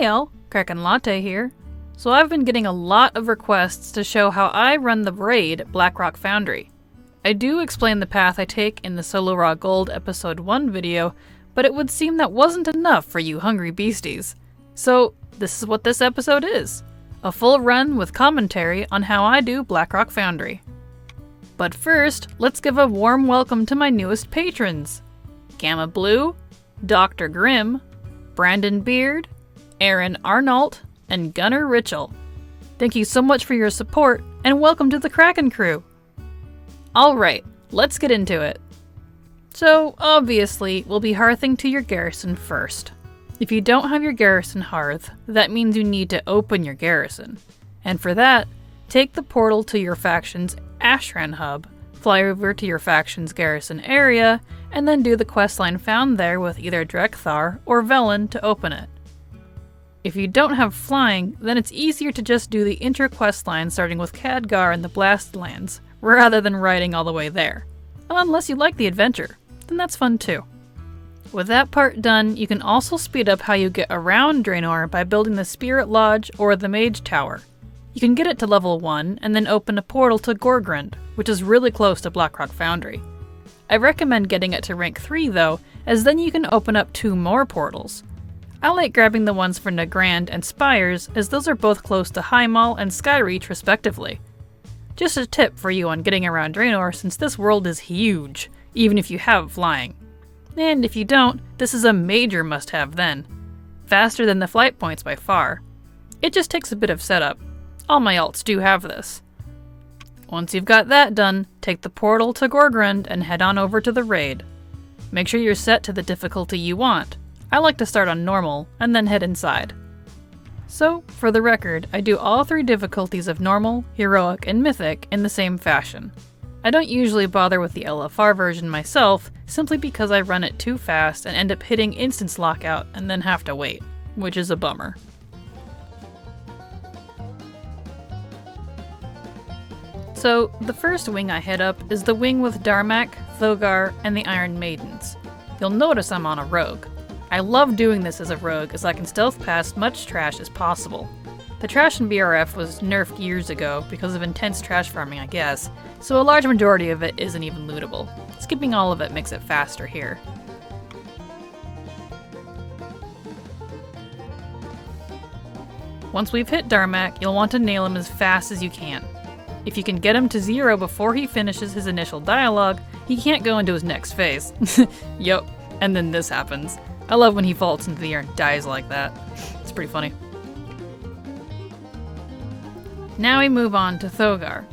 all, Kraken Latte here. So I've been getting a lot of requests to show how I run the raid Blackrock Foundry. I do explain the path I take in the Solo Raw Gold episode 1 video, but it would seem that wasn't enough for you hungry beasties. So this is what this episode is. A full run with commentary on how I do Blackrock Foundry. But first, let's give a warm welcome to my newest patrons. Gamma Blue, Dr. Grimm, Brandon Beard, Aaron Arnault, and Gunnar Richel. Thank you so much for your support, and welcome to the Kraken crew! Alright, let's get into it. So, obviously, we'll be hearthing to your garrison first. If you don't have your garrison hearth, that means you need to open your garrison. And for that, take the portal to your faction's Ashran hub, fly over to your faction's garrison area, and then do the questline found there with either Drekthar or Velen to open it. If you don't have flying, then it's easier to just do the inter-quest line starting with Khadgar in the Blastlands, rather than riding all the way there. Unless you like the adventure, then that's fun too. With that part done, you can also speed up how you get around Draenor by building the Spirit Lodge or the Mage Tower. You can get it to level 1 and then open a portal to Gorgrund, which is really close to Blackrock Foundry. I recommend getting it to rank 3 though, as then you can open up 2 more portals. I like grabbing the ones for Nagrand and Spires, as those are both close to Highmaul and Skyreach respectively. Just a tip for you on getting around Draenor, since this world is huge, even if you have flying. And if you don't, this is a major must-have then. Faster than the flight points by far. It just takes a bit of setup. All my alts do have this. Once you've got that done, take the portal to Gorgrund and head on over to the raid. Make sure you're set to the difficulty you want. I like to start on normal, and then head inside. So, for the record, I do all 3 difficulties of normal, heroic, and mythic in the same fashion. I don't usually bother with the LFR version myself, simply because I run it too fast and end up hitting instance lockout and then have to wait, which is a bummer. So, the first wing I head up is the wing with Darmak, Thogar, and the Iron Maidens. You'll notice I'm on a rogue. I love doing this as a rogue as I can stealth past much trash as possible. The trash in BRF was nerfed years ago because of intense trash farming, I guess, so a large majority of it isn't even lootable. Skipping all of it makes it faster here. Once we've hit Darmak, you'll want to nail him as fast as you can. If you can get him to 0 before he finishes his initial dialogue, he can't go into his next phase. Yup, and then this happens. I love when he falls into the air and dies like that. It's pretty funny. Now we move on to Thogar.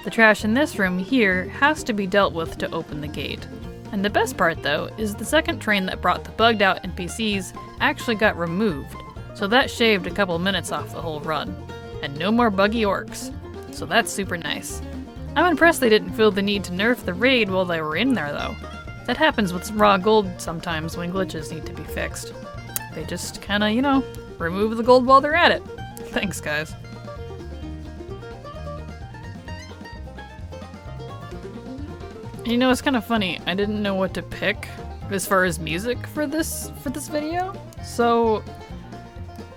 The trash in this room here has to be dealt with to open the gate. And the best part though, is the second train that brought the bugged out NPCs actually got removed, so that shaved a couple minutes off the whole run. And no more buggy orcs, so that's super nice. I'm impressed they didn't feel the need to nerf the raid while they were in there though. That happens with some raw gold sometimes when glitches need to be fixed. They just kinda, remove the gold while they're at it. Thanks guys. It's kind of funny, I didn't know what to pick as far as music for this video, so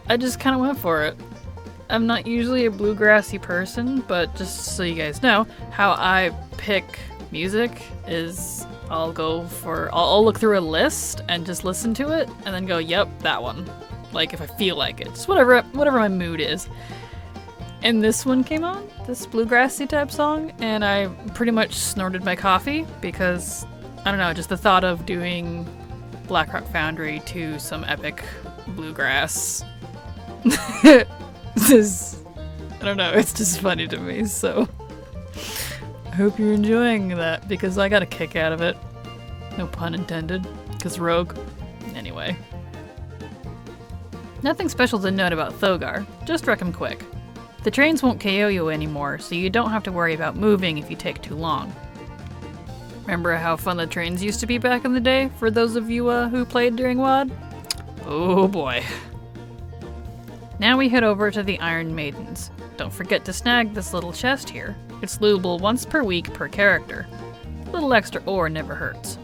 I just kind of went for it. I'm not usually a bluegrassy person, but just so you guys know, how I pick music is I'll look through a list and just listen to it, and then go, yep, that one. Like, if I feel like it. Just whatever my mood is. And this one came on, this bluegrassy type song, and I pretty much snorted my coffee because, I don't know, just the thought of doing Blackrock Foundry to some epic bluegrass. I don't know, it's just funny to me, so I hope you're enjoying that because I got a kick out of it. No pun intended, because rogue. Anyway. Nothing special to note about Thogar, just wreck him quick. The trains won't KO you anymore, so you don't have to worry about moving if you take too long. Remember how fun the trains used to be back in the day, for those of you who played during WoD? Oh boy. Now we head over to the Iron Maidens. Don't forget to snag this little chest here. It's lootable once per week per character. A little extra ore never hurts.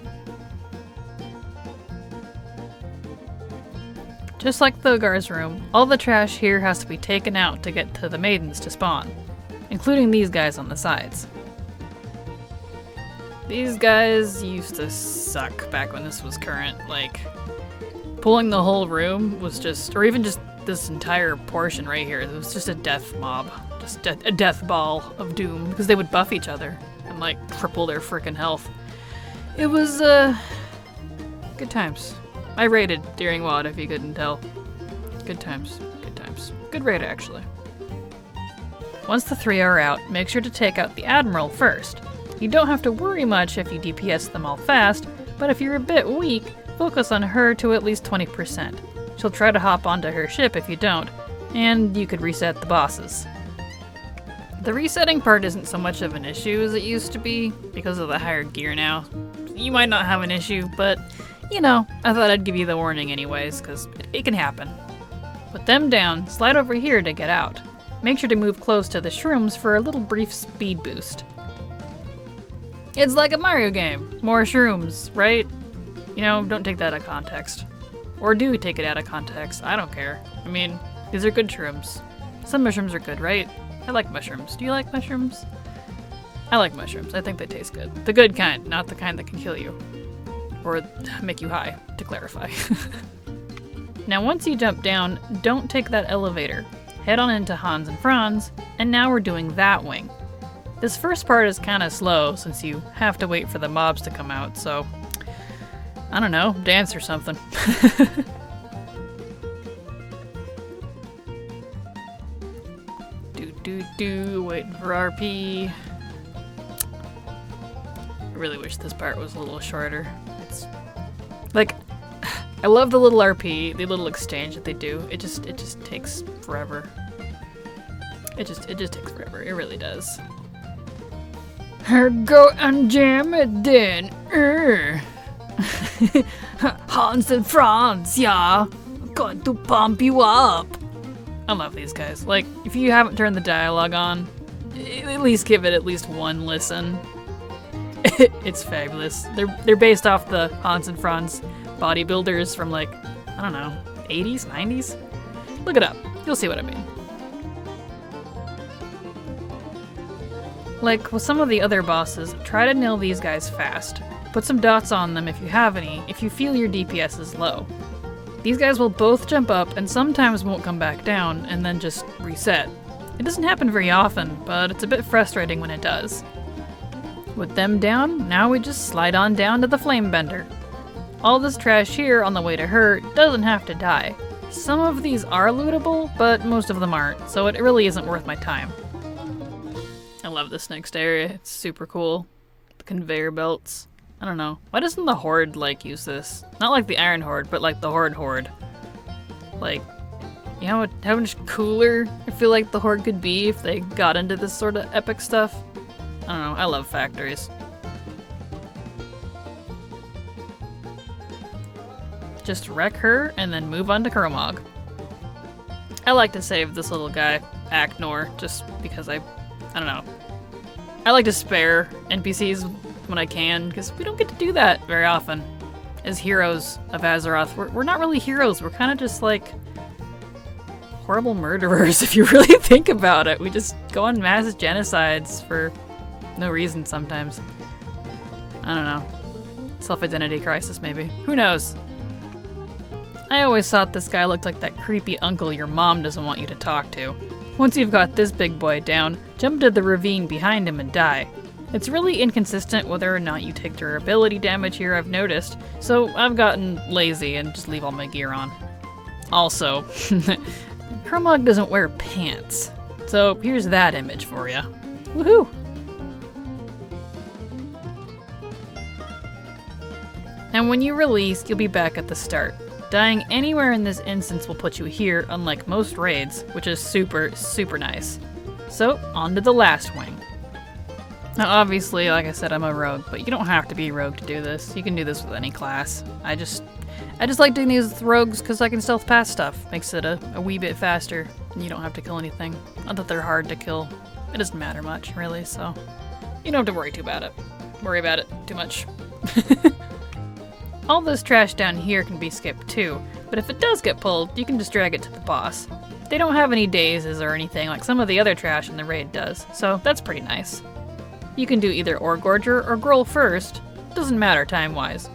Just like Thogar's room, all the trash here has to be taken out to get to the Maidens to spawn, including these guys on the sides. These guys used to suck back when this was current. Like, pulling the whole room was just, or even just this entire portion right here, it was just a death mob. Just a death ball of doom, because they would buff each other and like triple their frickin' health. It was, good times. I raided during WoD if you couldn't tell. Good times, good times. Good raid actually. Once the 3 are out, make sure to take out the Admiral first. You don't have to worry much if you DPS them all fast, but if you're a bit weak, focus on her to at least 20%. She'll try to hop onto her ship if you don't, and you could reset the bosses. The resetting part isn't so much of an issue as it used to be, because of the higher gear now. You might not have an issue, but, you know, I thought I'd give you the warning anyways, because it can happen. Put them down, slide over here to get out. Make sure to move close to the shrooms for a little brief speed boost. It's like a Mario game. More shrooms, right? You know, don't take that out of context. Or do take it out of context. I don't care. I mean, these are good shrooms. Some mushrooms are good, right? I like mushrooms. Do you like mushrooms? I like mushrooms. I think they taste good. The good kind, not the kind that can kill you. Or make you high, to clarify. Now once you jump down, don't take that elevator. Head on into Hans and Franz, and now we're doing that wing. This first part is kinda slow since you have to wait for the mobs to come out, so I don't know, dance or something. Waiting for RP. I really wish this part was a little shorter. It's like, I love the little RP, the little exchange that they do. It just takes forever. It just takes forever. It really does. Go and jam it then. Hans and Franz, yeah. Got to pump you up. I love these guys. Like, if you haven't turned the dialogue on, at least give it at least one listen. It's fabulous. They're based off the Hans and Franz bodybuilders from like, I don't know, 80s, 90s? Look it up. You'll see what I mean. Like with some of the other bosses, try to nail these guys fast. Put some dots on them if you have any, if you feel your DPS is low. These guys will both jump up and sometimes won't come back down and then just reset. It doesn't happen very often, but it's a bit frustrating when it does. With them down, now we just slide on down to the flame bender. All this trash here on the way to her doesn't have to die. Some of these are lootable, but most of them aren't, so it really isn't worth my time. I love this next area, it's super cool. The conveyor belts. I don't know. Why doesn't the Horde, like, use this? Not like the Iron Horde, but like the Horde. Like, you know how much cooler I feel like the Horde could be if they got into this sort of epic stuff? I don't know, I love factories. Just wreck her and then move on to Kromog. I like to save this little guy, Acnor, just because I don't know. I like to spare NPCs when I can, because we don't get to do that very often. As heroes of Azeroth, we're not really heroes, we're kind of just like horrible murderers if you really think about it. We just go on mass genocides for no reason sometimes. I don't know. Self-identity crisis maybe. Who knows? I always thought this guy looked like that creepy uncle your mom doesn't want you to talk to. Once you've got this big boy down, jump to the ravine behind him and die. It's really inconsistent whether or not you take durability damage here, I've noticed, so I've gotten lazy and just leave all my gear on. Also, Kromog doesn't wear pants, so here's that image for ya. Woohoo! And when you release, you'll be back at the start. Dying anywhere in this instance will put you here, unlike most raids, which is super, super nice. So, on to the last wing. Now obviously, like I said, I'm a rogue, but you don't have to be a rogue to do this. You can do this with any class. I just like doing these with rogues because I can stealth past stuff. Makes it a wee bit faster, and you don't have to kill anything. Not that they're hard to kill. It doesn't matter much, really, so you don't have to worry Worry about it too much. All this trash down here can be skipped too, but if it does get pulled, you can just drag it to the boss. They don't have any dazes or anything like some of the other trash in the raid does, so that's pretty nice. You can do either Ore Gorger or Groll first, doesn't matter time-wise.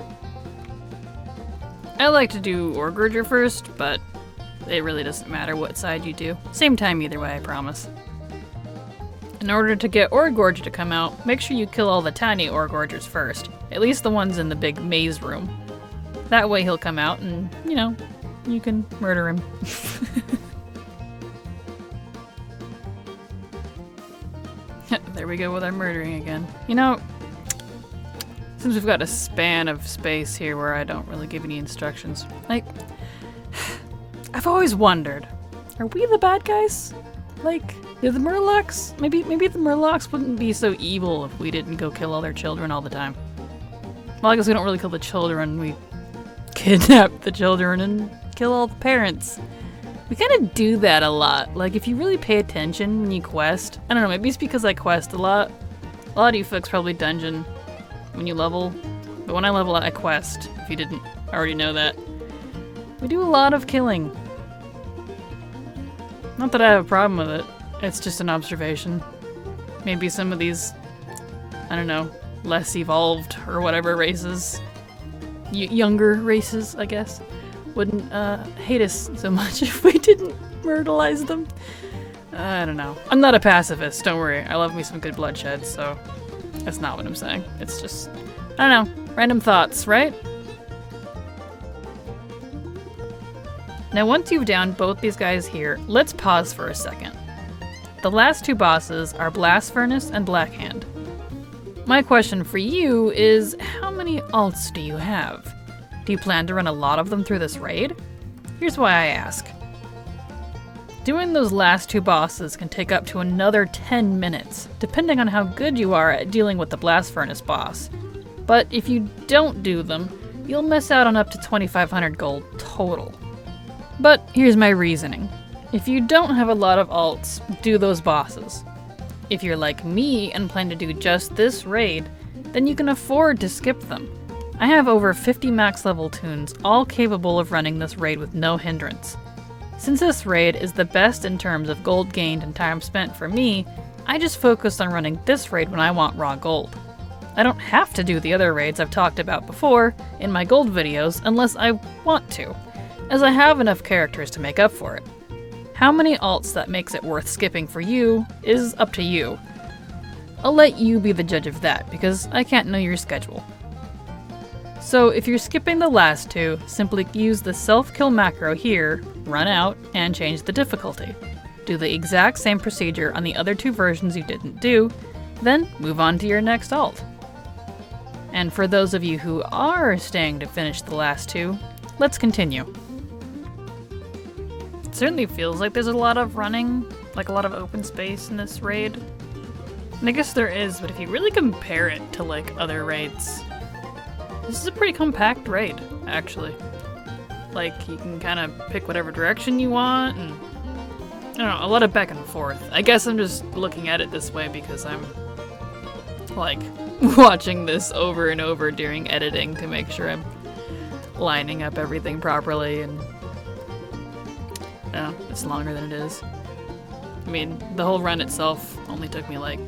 I like to do Ore Gorger first, but it really doesn't matter what side you do. Same time either way, I promise. In order to get Ore Gorger to come out, make sure you kill all the tiny Ore Gorgers first, at least the ones in the big maze room. That way he'll come out and, you know, you can murder him. There we go with our murdering again. You know, since we've got a span of space here where I don't really give any instructions, like, I've always wondered, are we the bad guys? Like, the Murlocs? Maybe the Murlocs wouldn't be so evil if we didn't go kill all their children all the time. Well, I guess we don't really kill the children, we kidnap the children and kill all the parents. We kind of do that a lot. Like, if you really pay attention when you quest, I don't know, maybe it's because I quest a lot. A lot of you folks probably dungeon when you level, but when I level, I quest, if you didn't already know that. We do a lot of killing. Not that I have a problem with it, it's just an observation. Maybe some of these, I don't know, less evolved or whatever races, younger races, I guess, wouldn't hate us so much if we didn't myrtleize them. I don't know. I'm not a pacifist, don't worry. I love me some good bloodshed, so that's not what I'm saying. It's just, I don't know, random thoughts, right? Now once you've downed both these guys here, let's pause for a second. The last two bosses are Blast Furnace and Blackhand. My question for you is, how many alts do you have? Do you plan to run a lot of them through this raid? Here's why I ask. Doing those last two bosses can take up to another 10 minutes, depending on how good you are at dealing with the Blast Furnace boss. But if you don't do them, you'll miss out on up to 2,500 gold total. But here's my reasoning. If you don't have a lot of alts, do those bosses. If you're like me and plan to do just this raid, then you can afford to skip them. I have over 50 max level toons, all capable of running this raid with no hindrance. Since this raid is the best in terms of gold gained and time spent for me, I just focus on running this raid when I want raw gold. I don't have to do the other raids I've talked about before in my gold videos unless I want to, as I have enough characters to make up for it. How many alts that makes it worth skipping for you is up to you. I'll let you be the judge of that because I can't know your schedule. So if you're skipping the last two, simply use the self-kill macro here, run out, and change the difficulty. Do the exact same procedure on the other two versions you didn't do, then move on to your next alt. And for those of you who are staying to finish the last two, let's continue. It certainly feels like there's a lot of running, like a lot of open space in this raid. And I guess there is, but if you really compare it to like other raids, this is a pretty compact raid, actually. Like, you can kind of pick whatever direction you want, and I don't know, a lot of back and forth. I guess I'm just looking at it this way because I'm, like, watching this over and over during editing to make sure I'm lining up everything properly, and it's longer than it is. I mean, the whole run itself only took me like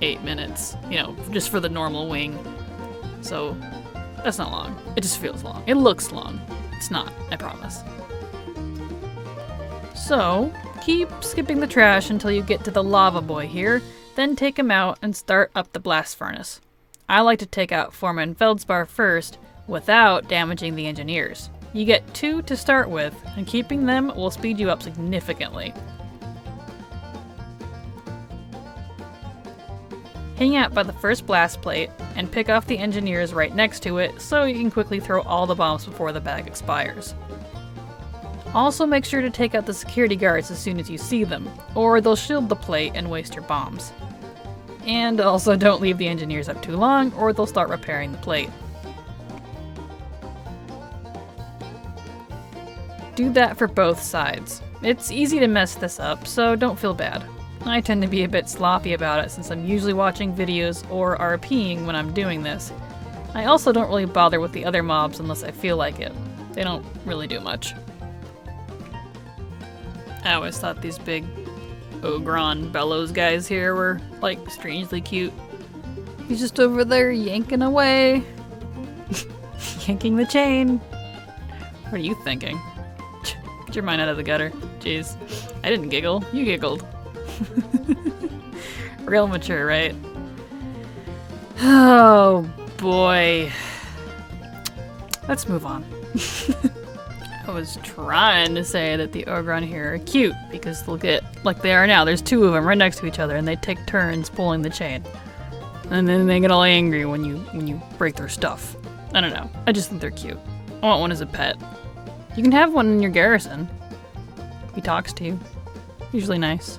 8 minutes, you know, just for the normal wing. So that's not long. It just feels long. It looks long. It's not, I promise. So, keep skipping the trash until you get to the lava boy here, then take him out and start up the blast furnace. I like to take out Foreman Feldspar first, without damaging the engineers. You get 2 to start with, and keeping them will speed you up significantly. Hang out by the first blast plate, and pick off the engineers right next to it so you can quickly throw all the bombs before the bag expires. Also make sure to take out the security guards as soon as you see them, or they'll shield the plate and waste your bombs. And also don't leave the engineers up too long, or they'll start repairing the plate. Do that for both sides. It's easy to mess this up, so don't feel bad. I tend to be a bit sloppy about it since I'm usually watching videos or RPing when I'm doing this. I also don't really bother with the other mobs unless I feel like it. They don't really do much. I always thought these big Ogron bellows guys here were, like, strangely cute. He's just over there yanking away. Yanking the chain. What are you thinking? Get your mind out of the gutter. Jeez. I didn't giggle. You giggled. Real mature, right? Oh, boy. Let's move on. I was trying to say that the Ogron here are cute because they'll get, like they are now, there's two of them right next to each other and they take turns pulling the chain. And then they get all angry when you break their stuff. I don't know. I just think they're cute. I want one as a pet. You can have one in your garrison. He talks to you. Usually nice.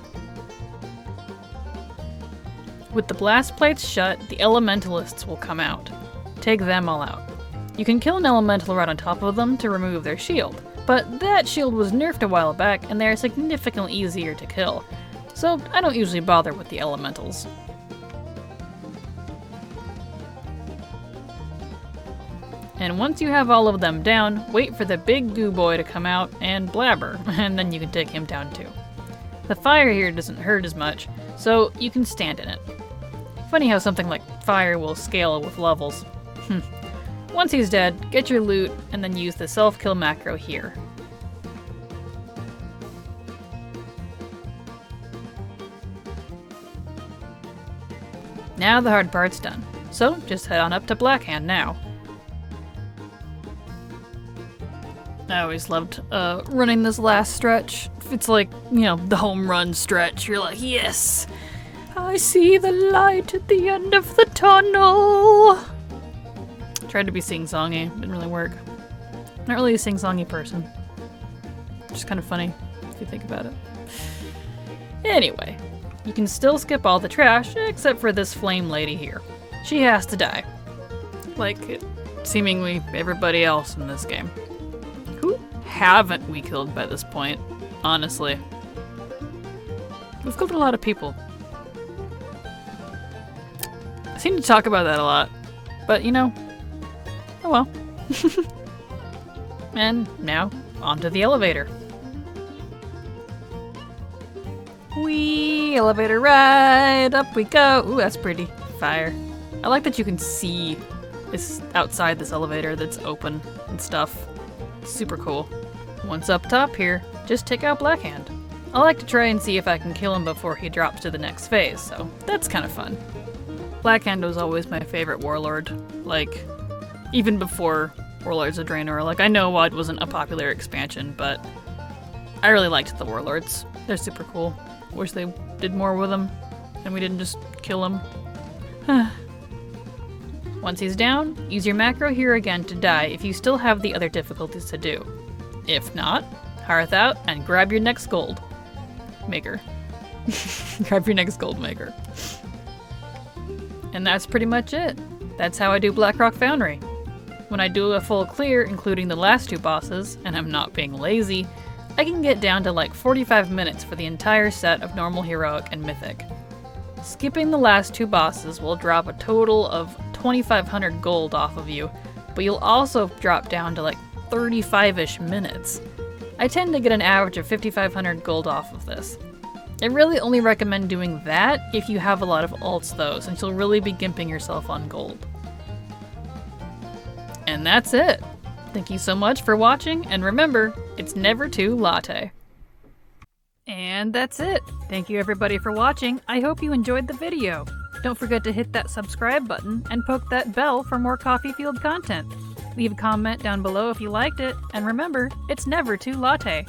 With the blast plates shut, the elementalists will come out. Take them all out. You can kill an elemental right on top of them to remove their shield, but that shield was nerfed a while back and they are significantly easier to kill, so I don't usually bother with the elementals. And once you have all of them down, wait for the big goo boy to come out and blabber, and then you can take him down too. The fire here doesn't hurt as much, so you can stand in it. Funny how something like fire will scale with levels. Once he's dead, get your loot, and then use the self-kill macro here. Now the hard part's done, so just head on up to Blackhand now. I always loved running this last stretch. It's like, you know, the home run stretch. You're like, yes! I see the light at the end of the tunnel! Tried to be sing-songy, didn't really work. Not really a sing-songy person. Just kind of funny, if you think about it. Anyway, you can still skip all the trash, except for this flame lady here. She has to die. Like, seemingly everybody else in this game. Who haven't we killed by this point, honestly? We've killed a lot of people. I seem to talk about that a lot, but you know, oh well. And now, onto the elevator. Whee! Elevator ride! Up we go! Ooh, that's pretty. Fire. I like that you can see this outside this elevator that's open and stuff. Super cool. Once up top here, just take out Blackhand. I like to try and see if I can kill him before he drops to the next phase, so that's kind of fun. Blackhand was always my favorite warlord, like, even before Warlords of Draenor. Like, I know WoD wasn't a popular expansion, but I really liked the warlords. They're super cool. Wish they did more with them, and we didn't just kill him. Once he's down, use your macro here again to die if you still have the other difficulties to do. If not, hearth out and grab your next gold maker. Grab your next gold maker. And that's pretty much it. That's how I do Blackrock Foundry. When I do a full clear, including the last two bosses, and I'm not being lazy, I can get down to like 45 minutes for the entire set of normal, heroic, and mythic. Skipping the last two bosses will drop a total of 2,500 gold off of you, but you'll also drop down to like 35-ish minutes. I tend to get an average of 5,500 gold off of this. I really only recommend doing that if you have a lot of ults though, since you'll really be gimping yourself on gold. And that's it! Thank you so much for watching, and remember, it's never too latte. And that's it! Thank you everybody for watching, I hope you enjoyed the video! Don't forget to hit that subscribe button and poke that bell for more Coffee Field content. Leave a comment down below if you liked it, and remember, it's never too latte.